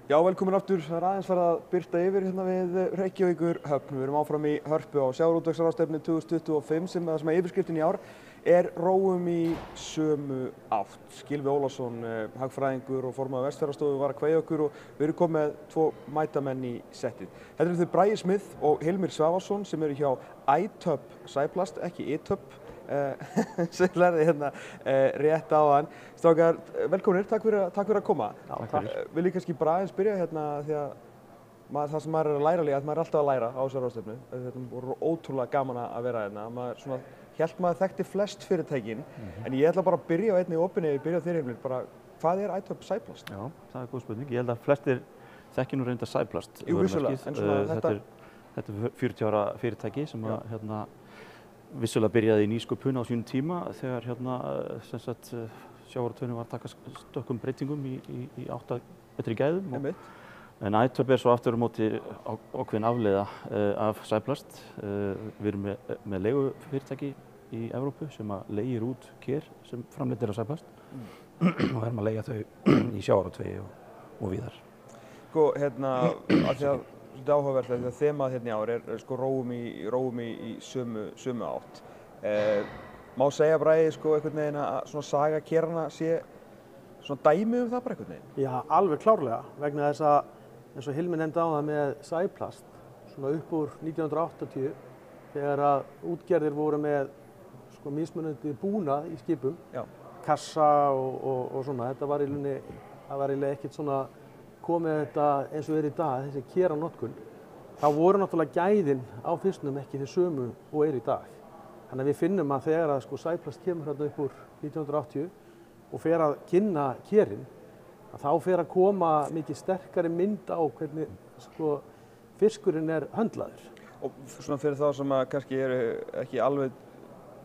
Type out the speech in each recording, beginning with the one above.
Já, velkomin aftur. Það aðeins farið að birta yfir hérna við Reykjavíkur höfn. Við erum áfram í Hörpu á sjávarútvegsráðstefnu 2025 sem yfirskriftin í ár er róum í sömu átt. Gylfi Ólafsson, hagfræðingur og formaður Vestfjarðastofu var að kveðja okkur og við erum komið með tvo mætamenn í settið. Þetta eru þau Bragi Smith og Hilmir Svavarsson sem eru hjá iTub Cyplast, ekki iTub. Sem lærði hérna rétt á hann. Strákar, velkominir, takk fyrir að koma. Vil ég kannski bara aðeins byrja hérna því að það sem maður er að læra líka, að maður er alltaf að læra á þessari ráðstefnu. Þetta voru ótrúlega gaman að vera hérna. Maður hélt maður þekkti flest fyrirtækin, en ég ætla bara að byrja á einni opinni, byrja á þér Hilmir, bara hvað er iTub Cyplast? Já, það er góð spurning. Ég held að flestir þekki nú reynda Cyplast. Jú, vissulega, en svona þetta er 40 ára fyrirtæki sem að vissulega byrjaði í nýsköpun á sínum tíma þegar sjávarútvegurinn var að taka stökkum breytingum í átt að betri gæðum. En iTub er svo aftur á móti ákveðin afleiða af Cyplast. Við erum með leigufyrirtæki í Evrópu sem að leigir út ker sem framleiddir af Cyplast og erum að leigja þau í sjávarútvegi og víðar. Sko, hérna, af því að þetta er áhugavert að þemað hérna í ár er sko róum í sömu átt. Má segja Bragi sko einhvern veginn að svona saga keranna sé svona dæmi það bara einhvern veginn? Já, alveg klárlega, vegna þess að eins og Hilmir nefndi á það með Cyplast, svona upp úr 1980 þegar að útgerðir voru með sko mismunandi búnað í skipum, kassa og svona, þetta var eiginlega ekkert svona komið þetta eins og er í dag, þessi keranotkun, þá voru náttúrulega gæðin á fisknum ekki þau sömu og er í dag. Þannig að við finnum að þegar að sko Cyplast kemur hérna upp úr 1980 og fer að kynna kerin, að þá fer að koma mikið sterkari mynd á hvernig sko fiskurinn er höndlaður. Og svona fyrir þá sem að kannski eru ekki alveg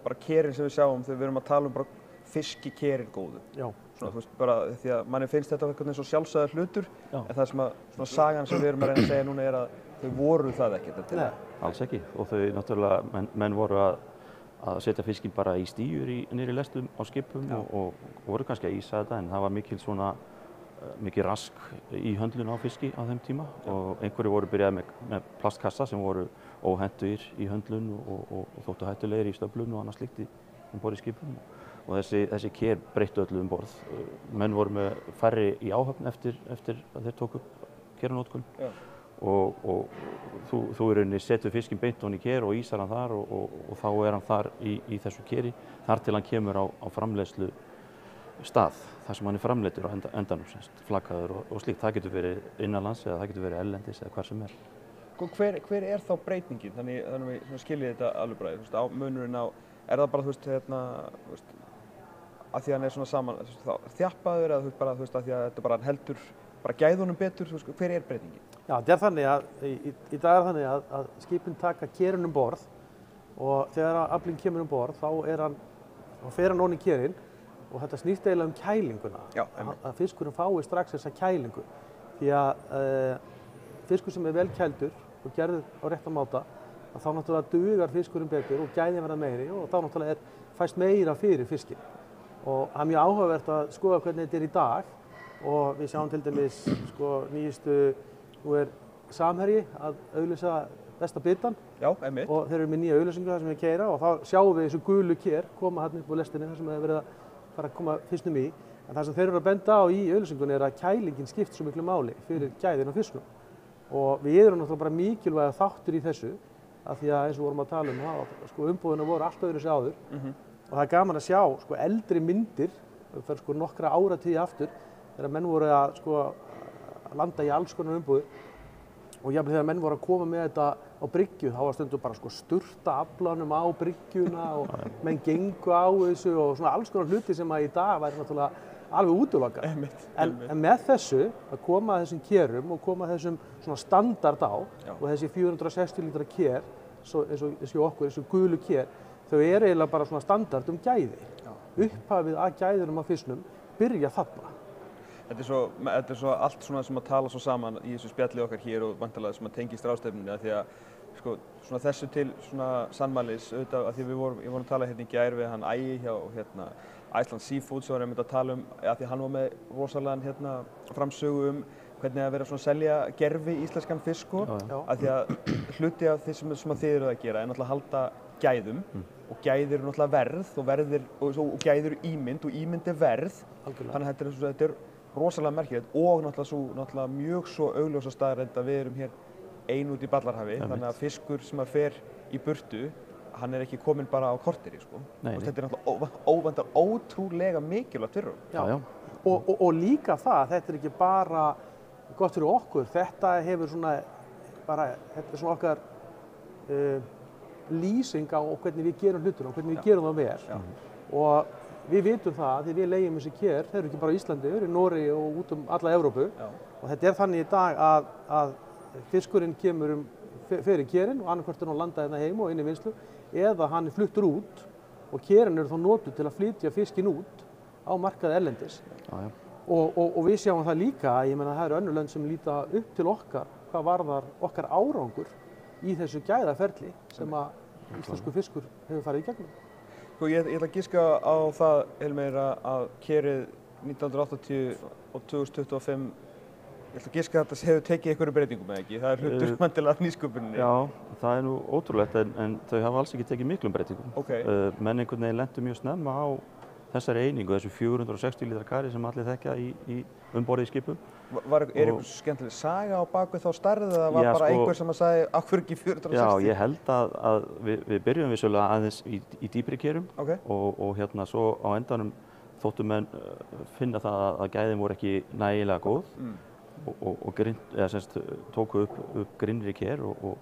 bara kerin sem við sjáum þegar við erum að tala um bara fiskikerin góðu. Já. Svona, þú veist, bara því að manni finnst þetta eitthvað eins og sjálfsagður hlutur, en það sem að svona sagan sem við erum að reyna að segja núna er að þau voru það ekkert. Nei. Alls ekki, og þau náttúrulega, menn voru að setja fiskinn bara í stíur niðri lestum á skipum og voru kannski að ísa þetta, en það var mikil rask í höndlun á fiski á þeim tíma og einhverju voru byrjað með plastkassa sem voru óhentugir í höndlun og þóttu hættulegir í stöflun og annað slíkt um borð í skipum. Og þessi ker breyttu öllu um borð. Menn voru með færri í áhöfn eftir að þeir tóku keranotkun og þú í rauninni setur fiskinn beint ofan í ker og ísar hann þar og þá er hann þar í þessu keri þar til hann kemur á framleiðslu stað þar sem hann er framleiddur á endanum, flaggaður og slíkt. Það getur verið innanlands eða það getur verið erlendis eða hvar sem er. Hver er þá breytingin? Þannig við skiljið þetta alveg Bragi, á munurinn á, er það bara þú veist, að því að hann er svona saman þjappaður eða bara þú veist að því að þetta bara heldur bara gæðunum betur, þú veist, hver er breytingin? Já, þetta er þannig að í dag er þannig að skipin taka kerin um borð og þegar aflinn kemur um borð þá fer hann ofan í kerin og þetta snýst eiginlega um kælinguna. Já, að fiskurinn fái strax þessa kælingu því að fiskur sem er vel kældur og gerður á réttan máta þá náttúrulega dugar fiskurinn betur og gæðin verða meiri og þá náttúrulega fæst meira fyrir fiskinn. Og það er mjög áhugavert að skoða hvernig þetta er í dag og við sjáum til dæmis sko nýjustu, nú er Samherji að auglýsa besta bitann og þeir eru með nýja auglýsingu þar sem við keyra og þá sjáum við þessu gulu ker koma hérna upp á lestinni þar sem það er verið að fara að koma fiskinum í. En það sem þeir eru að benda á í auglýsingunni er að kælingin skipt svo miklu máli fyrir gæðin á fisknum. Og við erum náttúrulega bara mikilvæga þáttur í þessu af því að eins og vorum að tala um það, sko umbúðina voru allt öðruvísi áður. Og það er gaman að sjá sko eldri myndir, það fer sko nokkra áratugi aftur, þegar menn voru að sko landa í alls konar umbúðir og jafnvel þegar menn voru að koma með þetta á bryggju, þá var stundum bara sko sturta aflanum á bryggjuna og menn gengu á þessu og svona alls konar hluti sem að í dag væri náttúrulega alveg útilokað. En með þessu að koma að þessum kerum og koma að þessum svona standard á og þessi 460 lítra ker, eins og okkur, þessu gulu ker, þau eru eiginlega bara svona standard gæði. Upphafið að gæðunum á fisknum byrja þarna. Þetta er svo allt svona sem að tala svo saman í þessu spjalli okkar hér og vantarlega sem að tengist ráðstefnunni því að sko svona þessu til svona sannmælis auðvitað að því ég vorum að tala hérna í gær við hann Ægi hjá Iceland Seafood sem var einmitt að tala um að því hann var með rosalegan framsögu hvernig að vera svona að selja gervi íslenskan fisk sko, af því að hluti af því sem þið eruð að gera er náttúrulega að halda gæðum og gæðir eru náttúrulega verð og gæðir eru ímynd og ímynd er verð. Þannig að þetta er rosalega merkilegt og náttúrulega mjög svo augljósa staðreynd að við erum hér ein út í Ballarhafi, þannig að fiskur sem að fer í burtu, hann er ekki kominn bara á korteri sko. Þetta er náttúrulega ótrúlega mikilvægt fyrir okkur. Og líka það, þetta er ekki bara gott fyrir okkur, þetta hefur svona þetta er svona okkar lýsing á hvernig við gerum hlutina og hvernig við gerum það vel. Og við vitum það, því við leigjum þessi ker, þeir eru ekki bara í Íslandi, þeir eru í Noregi og út alla Evrópu. Og þetta er þannig í dag að fiskurinn kemur fyrir kerinn og annarkvort er hann landað hérna heim og inn í vinnslu, eða hann er fluttur út og kerinn eru þá notuð til að flytja fiskinn út á markaði erlendis. Og við sjáum það líka, ég meina það eru önnur lönd sem líta upp til okkar hvað varðar okkar árangur í þessu gæðaferli sem að íslensku fiskur hefur farið í gegnum. Sko ég ætla að giska á það Hilmir að kerið 1980 og 2025, ég ætla að giska að þetta hefur tekið einhverju breytingum eða ekki, það er hlutur vantilega nýsköpuninni. Já, það er nú ótrúlegt en þau hafa alls ekki tekið miklum breytingum. Menn einhvern veginn lentu mjög snemma á þessari einingu, þessu 460 lítra kari sem allir þekkja borði í skipum. Er einhver skemmtileg saga á bakvið þá stærð eða var bara einhver sem að sagði af hverju ekki 460? Já, ég held að við byrjum vissulega aðeins í dýpri kerum og hérna svo á endanum þóttu menn finna það að gæðin voru ekki nægilega góð og tóku upp grinnri ker og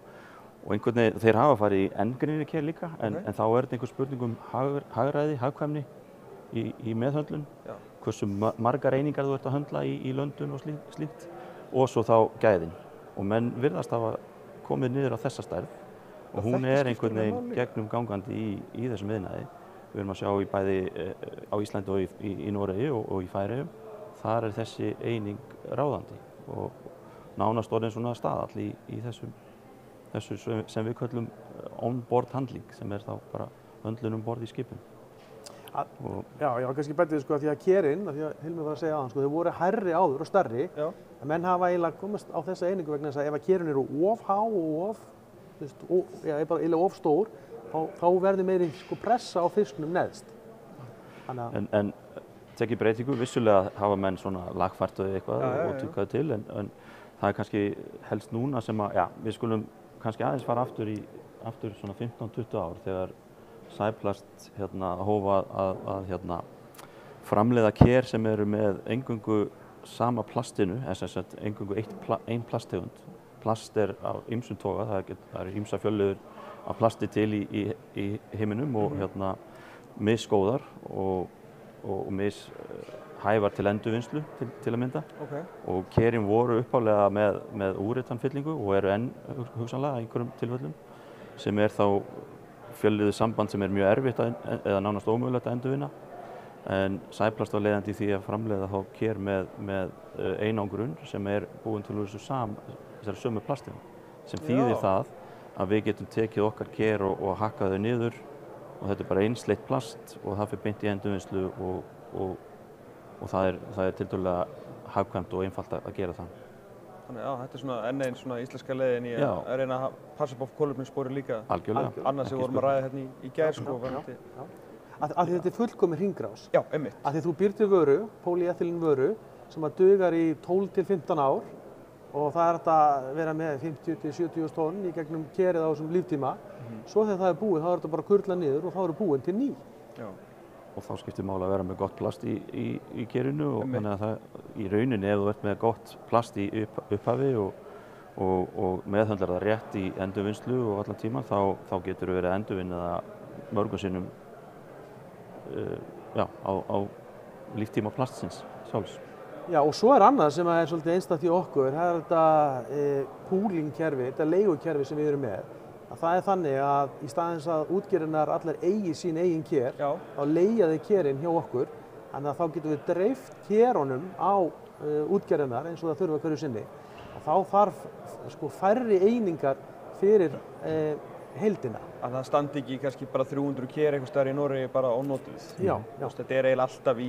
einhvern veginn, þeir hafa farið í enn grinnri ker líka en þá er þetta einhver spurning um hagræði, hagkvæmni í meðhöndlun, hversu margar einingar þú ert að höndla í löndun og slíkt og svo þá gæðin og menn virðast hafa komið niður á þessa stærð og hún er einhvern veginn gegnum gangandi í þessum iðnaði. Við erum að sjá í bæði á Íslandi og í Noregi og í Færeyjum, þar er þessi eining ráðandi og nánast orðin svona staðall í þessu sem við köllum on-board handling sem er þá bara höndlun borð í skipum. Já, kannski bætið sko að því að kerinn, því að Hilmir var að segja aðan, sko, þau voru hærri áður og stærri, en menn hafa eiginlega komast á þessa einingu vegna þess að ef að kerinn eru of há og eiginlega of stór, þá verður meiri sko pressa á fisknum neðst. En tekið breytingu, vissulega hafa menn svona lagfært eitthvað og tukkaði til, en það er kannski helst núna sem að, við skulum kannski aðeins fara aftur svona 15-20 ár þegar Sæplast hófa að framleiða ker sem eru með eingöngu sama plastinu, eingöngu ein plasttegund. Plast er af ýmsum toga, það eru ýmsar fjölliður af plasti til í heiminum og misgóðar og mishæfar til endurvinnslu til að mynda. Og kerin voru upphaflega með úritanfyllingu og eru enn hugsanlega í einhverjum tilfellum sem er þá fjölliðu samband sem er mjög erfitt eða nánast ómögulegt að endurvinna en Sæplast var leiðandi í því að framleiða þá ker með einangrun sem er búin til þessari sömu plastegund sem þýðir það að við getum tekið okkar ker og hakkað þau niður og þetta er bara einsleitt plast og það fyrir beint í endurvinnslu og það er tiltölulega hagkvæmt og einfalt að gera það. Þannig þetta er svona enn einn svona íslenska leiðin í að reyna að passa upp á kolefnisspori líka. Algjörlega. Annars sem við vorum að ræða hérna í gær sko. Af því þetta er fullkomin hringrás. Já, einmitt. Af því þú býr til vöru, polyethylene vöru, sem að dugar í 12-15 ár og það er að vera með 50-70 tonn í gegnum kerið á þessum líftíma. Svo þegar það er búið, þá er þetta bara að kurla niður og þá eru búin til ný. Já. Og þá skiptir máli að vera með gott plast í kerinu og þannig að það í rauninni ef þú ert með gott plast í upphafi og meðhöndlar það rétt í endurvinnslu og allan tíman þá getur þú verið að endurvinna það mörgum sinnum á líftíma plastsins sjálfs. Já og svo er annað sem er svolítið einstakt í okkur, það er þetta pooling-kerfi, þetta leigukerfi sem við erum með. Það er þannig að í staðins að útgerðirnar allar eigi sín eigin ker, þá leigja þau kerinn hjá okkur, þannig að þá getum við dreift kerunum á útgerðirnar eins og það þurfa hverju sinni. Og þá þarf sko færri einingar fyrir heildina. Að það standi ekki kannski bara 300 ker einhvers staðar í Noregi bara ónotuð. Já. Þetta er eiginlega alltaf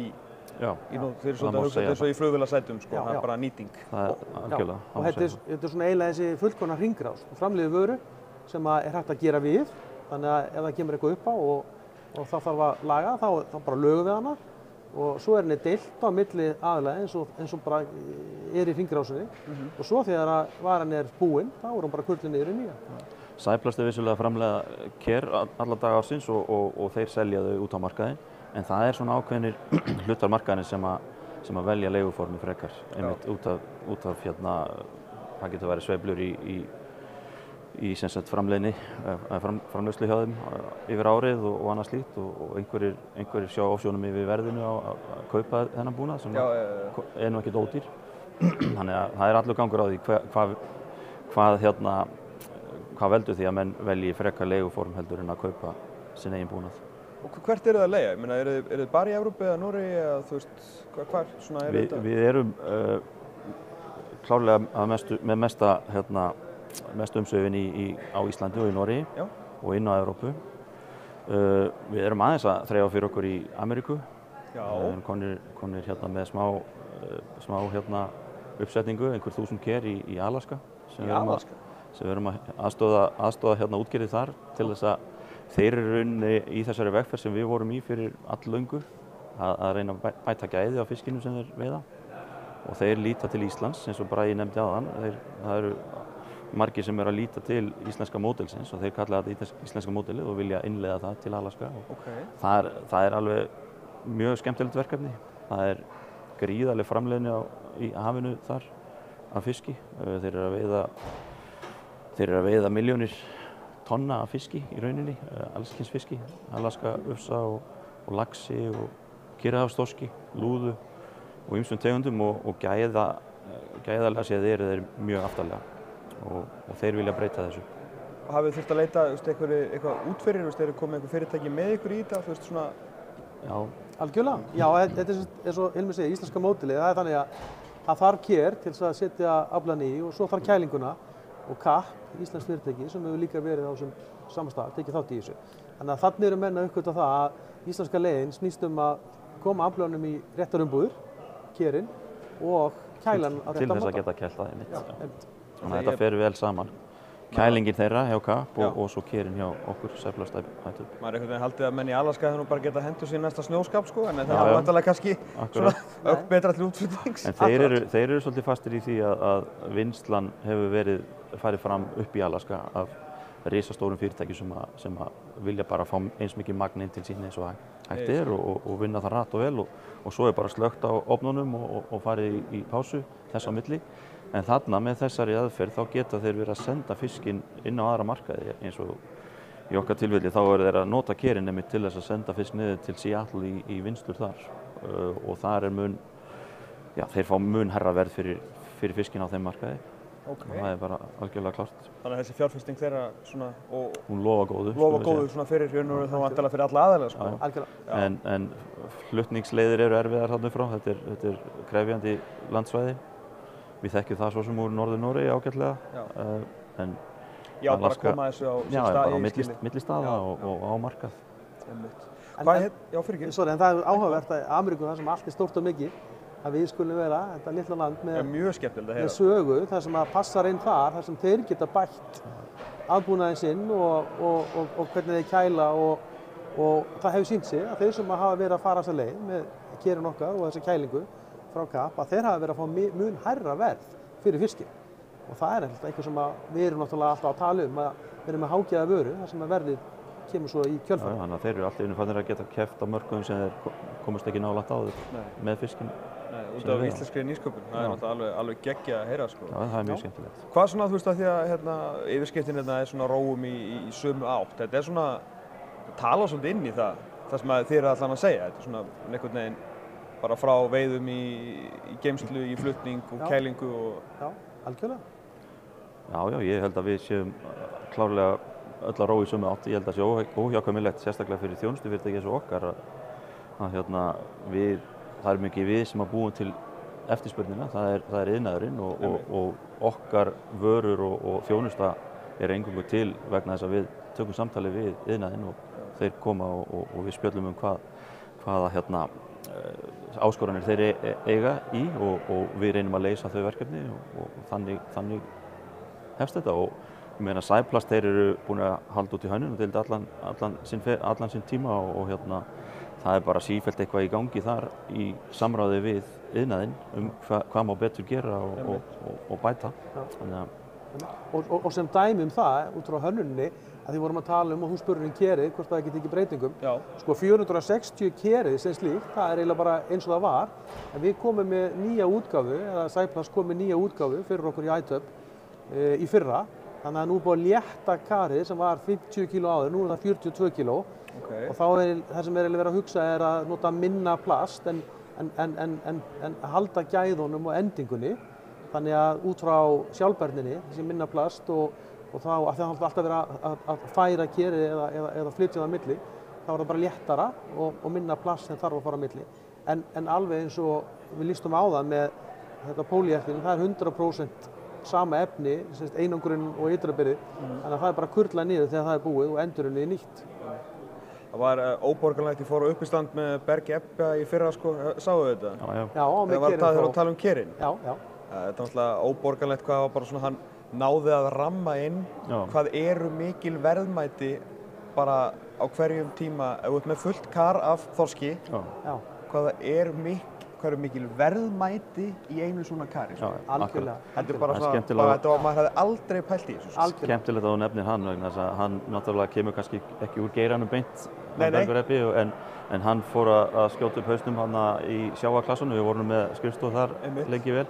Já, Þeir eru svolítið að hugsa þetta eins og í flugvélasætum, sko, það er bara nýting. Það er algjörlega. Og þetta er svona eiginlega þessi fullkomna hringrás. Framleiðir vöru sem er hægt að gera við, þannig að ef það kemur eitthvað upp á og það þarf að laga, þá bara lögum við hana og svo er henni deilt á milli aðilega eins og bara er í hringrásinni og svo þegar varan er búin, þá er hún bara kurlið niður í nýja. Sæplast er vissulega að framleiða ker alla daga ársins og þeir selja þau út á markaðinn, en það er svona ákveðnir hlutar markaðinn sem að velja leiguformi frekar, einmitt út af það getur verið sveiflur í sem sagt framleiðni, framleiðslu hjá þeim yfir árið og annað slíkt og einhverjir sjá ofsjónum yfir verðinu að kaupa þennan búnað sem er nú ekkert ódýr. Þannig að það er allur gangur á því hvað veldur því að menn velji frekar leiguform heldur en að kaupa sinn eigin búnað. Og hvert eru það að leigja? Ég meina, eru þið bara í Evrópu eða Noregi eða þú veist, hvar svona er þetta? Við erum klárlega með mest umsvifin á Íslandi og í Noregi og inn á Evrópu. Við erum aðeins að þreifa fyrir okkur í Ameríku. Við erum konir með smá uppsetningu, einhver 1000 ker í Alaska. Sem við erum að aðstoða útgerðir þar til þess að þeir eru runni í þessari vegferð sem við vorum í fyrir alllöngu að reyna að bæta gæði á fiskinu sem þeir veiða og þeir líta til Íslands eins og bara ég nefndi áðan. Það eru margir sem eru að líta til íslenska módelsins og þeir kalla þetta íslenska módelið og vilja innleiða það til Alaska. Það er alveg mjög skemmtilegt verkefni. Það er gríðarleg framleiðni í hafinu þar af fiski. Þeir eru að veiða milljónir tonna af fiski í rauninni, alls kyns fiski, Alaska, ufsa og laxi og Kyrrahafsþorski, lúðu og ýmsum tegundum og gæðalega séð eru þeir mjög aftarlega og þeir vilja breyta þessu. Hafið þurft að leita eitthvað út fyrir, eru komið einhver fyrirtæki með ykkur í þetta, þú veist svona? Já, algjörlega. Já, þetta er svo Hilmir segir, íslenska módelið, það er þannig að það þarf ker til að setja aflann í og svo þarf kælinguna og Kapp, íslensk fyrirtæki sem hefur líka verið á þessum sama stað, tekið þátt í þessu. Þannig að þannig eru menn að uppgötva það að íslenska leiðin snýst að koma aflanum í réttar umbúðir, kerinn og kælan á réttan máta. Til þess að geta kælt það einmitt. Þannig að þetta fer vel saman. Kælingin þeirra hjá Kapp og svo kerinn hjá okkur Sæflast hættu. Maður er einhvern veginn haldið að menn í Alaska hefur nú bara getað hendur sér næsta snjóskap sko, en það er vantarlega kannski svona betra til útflutnings. En þeir eru svolítið fastir í því að vinnslan hefur farið fram upp í Alaska af risastórum fyrirtækjum sem vilja bara fá eins mikið magn inn til sín eins og hægt er og vinna það rætt og vel og svo er bara slökkt á ofnunum og farið í pásu þess á milli. En þarna með þessari aðferð þá geta þeir verið að senda fiskinn inn á aðra markaði eins og í okkar tilfelli þá eru þeir að nota kerinn einmitt til þess að senda fisk niður til Seattle í vinnslur þar og þar er þeir fá mun hærra verð fyrir fiskinn á þeim markaði. Og það er bara algjörlega klárt. Þannig að þessi fjárfesting þeirra svona hún lofa góðu svona fyrir raunveru þá vantarlega fyrir alla aðilega sko. Algjörlega. En flutningsleiðir eru erfiðar þarna frá. Þetta er krefjandi landsvæði. Við þekkjum það svo sem úr Norður-Noregi ágætlega. Bara koma þessu á milli staða og á markað. En það er áhugavert að Ameríku þar sem allt er stórt og mikið að við skulum vera þetta litla land með sögu þar sem að passar inn þar sem þeir geta bætt aðbúnaðinn sinn og hvernig þeir kæla og það hefur sýnt sig að þeir sem hafa verið að fara þessa leið með kerinn okkar og þessa kælingu frá Kapp að þeir hafa verið að fá mun hærra verð fyrir fiskinn og það er eitthvað sem við erum náttúrulega alltaf að tala um að við erum með hágæða vöru þar sem að verðið kemur svo í kjölfar. Þannig að þeir eru alltaf innfæðnir að geta keppt á mörkuðum sem þeir komast ekki nálægt áður með fiskinn. Út af íslenskri nýsköpun, það er náttúrulega alveg geggjað að heyra sko. Já, það er mjög skemmtilegt. Hvað svona, þú veist að því að yfirskriftin er svona róum í sömu átt, þetta er svona, tala svolítið inn í það sem þið eru allan að segja, þetta er svona einhvern veginn bara frá veiðum í geymslu, í flutning og kælingu og... Já, algjörlega. Já, ég held að við séum klárlega öll að róa í sömu átt, ég held að það sé óhjákvæmilegt sérstaklega fyrir þjónustufyrirtæki eins og okkar að það er mikið við sem að búum til eftirspurnina, það er iðnaðurinn og okkar vörur og þjónusta er eingöngu til vegna þess að við tökum samtali við iðnaðinn og þeir koma og við spjöllum hvaða áskoranir þeir eiga í og við reynum að leysa þau verkefni og þannig hefst þetta og ég meina Sæplast þeir eru búin að halda út í hönnun og deildi allan sinn tíma og það er bara sífellt eitthvað í gangi þar í samráði við iðnaðinn hvað má betur gera og bæta. Og sem dæmi það út frá hönnuninni að því vorum að tala og þú spurðir kerið hvort það geti ekki breytingum. Sko 460 kerið sem slíkt, það er eiginlega bara eins og það var en við komum með nýja útgáfu eða Sæplast kom með nýja útgáfu fyrir okkur í ITUB í fyrra þannig að nú er búið að létta karið sem var 50 kg áður, nú er það 42 kg og þá það sem verið að hugsa að nota minna plast en halda gæðunum og endingunni þannig að út frá sjálfbærninni þessi minna plast og þá að það alltaf vera að færa kerið eða flytja það á milli þá er það bara léttara og minna plast sem þarf að fara á milli en alveg eins og við lýstum á það með þetta pólíethylene, það er 100% sama efni, einangrun og ytrabyrði þannig að það er bara kurlað niður þegar það er búið og endurunnið nýtt. Það var óborganlegt, ég fór á uppistand með Bergi Ebba í fyrra sko, sáu þetta? Já, með kerið. Þegar var að tala um kerin? Já. Þetta er náttúrulega óborganlegt hvað var bara svona hann náði að ramma inn hvað eru mikil verðmæti bara á hverjum tíma ef þú ert með fullt kar af þorski hvað eru mikil verðmæti í einu svona kari. Algjörlega. Þetta er bara svona, maður hefði aldrei pælt í þessu. Skemmtilegt að þú nefnir hann vegna þess að hann náttúrulega kemur kannski ekki úr geiranum beint Bergur Ebbi en hann fór að skjóta upp hausnum hann í sjávarklassunum, við vorum með skrifstofu þar lengi vel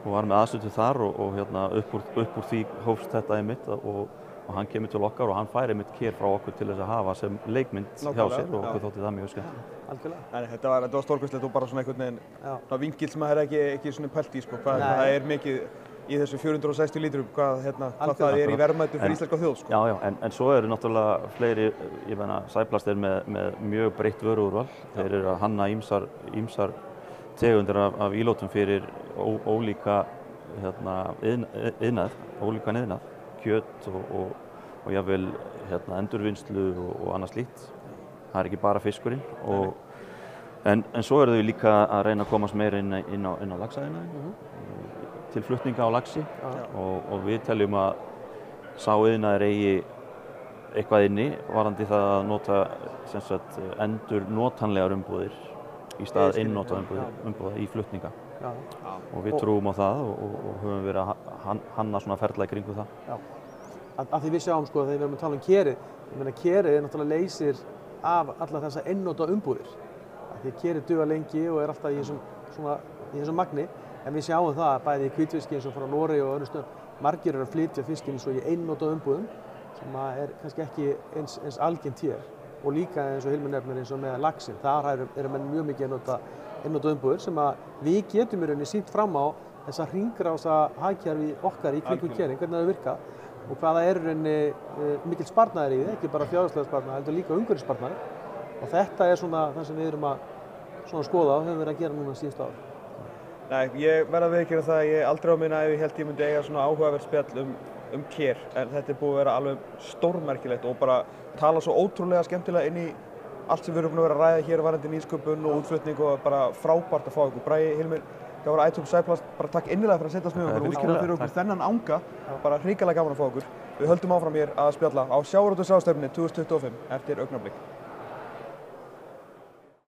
og varum með aðstöðu þar og upp úr því hófst þetta einmitt og hann kemur til okkar og hann fær einmitt ker frá okkur til þess að hafa sem leikmynd hjá sér og okkur þótti það mjög skemmtilegt. Algjörlega. Þetta var stórkostlegt og bara svona einhvern veginn vingil sem maður ekki svona pælt í sko, hvað það er mikið í þessu 460 lítrum, hvað það er í verðmætum fyrir íslenska þjóð sko. Já, en svo eru náttúrulega fleiri, ég meina Sæplast er með mjög breytt vöruúrval, þeir eru að hanna ýmsar tegundir af ílótum fyrir ólíka ólíkan iðnað, kjöt og jafnvel endurvinnslu og annað slíkt. Það er ekki bara fiskurinn en svo eru þau líka að reyna að komast meira inn á laxaiðnaðinn til flutninga á laxi og við teljum að sá iðnaður eigi eitthvað inni varðandi það að nota endur notanlegar umbúðir í stað einnota umbúða í flutninga og við trúum á það og höfum verið að hanna svona ferla í kringu það. Já, af því við sjáum sko þegar við erum að tala um kerið, ég meina kerið náttúrulega leysir af alla þessa einnota umbúðir. Því að kerið duga lengi og er alltaf í þessum magni en við sjáum það að bæði í hvítfiski eins og frá Noregi og öðrum stöðum margir eru að flytja fiskinn svo í einnota umbúðum sem er kannski ekki eins algengt hér og líka eins og Hilmir nefnir eins og með laxinn, þar eru menn mjög mikið einnota umbúðir sem að við getum í rauninni sýnt fram á þessa hringrása hagkerfi okkar í kringum kerið, hvernig það virka og hvaða er í rauninni mikill sparnaður í því, ekki bara fjárhagslegur sparnaður, heldur líka umhverfissparnaður og þetta er svona það sem við erum að skoða og höfum verið að gera núna síðustu ár. Nei, ég verð að viðurkenna það að ég aldrei á minna ef ég held ég myndi eiga svona áhugavert spjall um ker en þetta er búið að vera alveg stórmerkilegt og bara tala svo ótrúlega skemmtilega inn í allt sem við erum búin að vera að ræða hér varðandi nýsköpun og útflutning og bara frábært að fá ykkur. Bragi, Hilmir, það var ITUB Sæplast, bara takk innilega fyrir að setjast með okkur og útskýra fyrir okkur þennan anga, bara hrikalega gaman að fá okkur. Við höldum áfram hér að spjalla á Sjávarútvegsráðstefnunni 2025 eftir augnablik.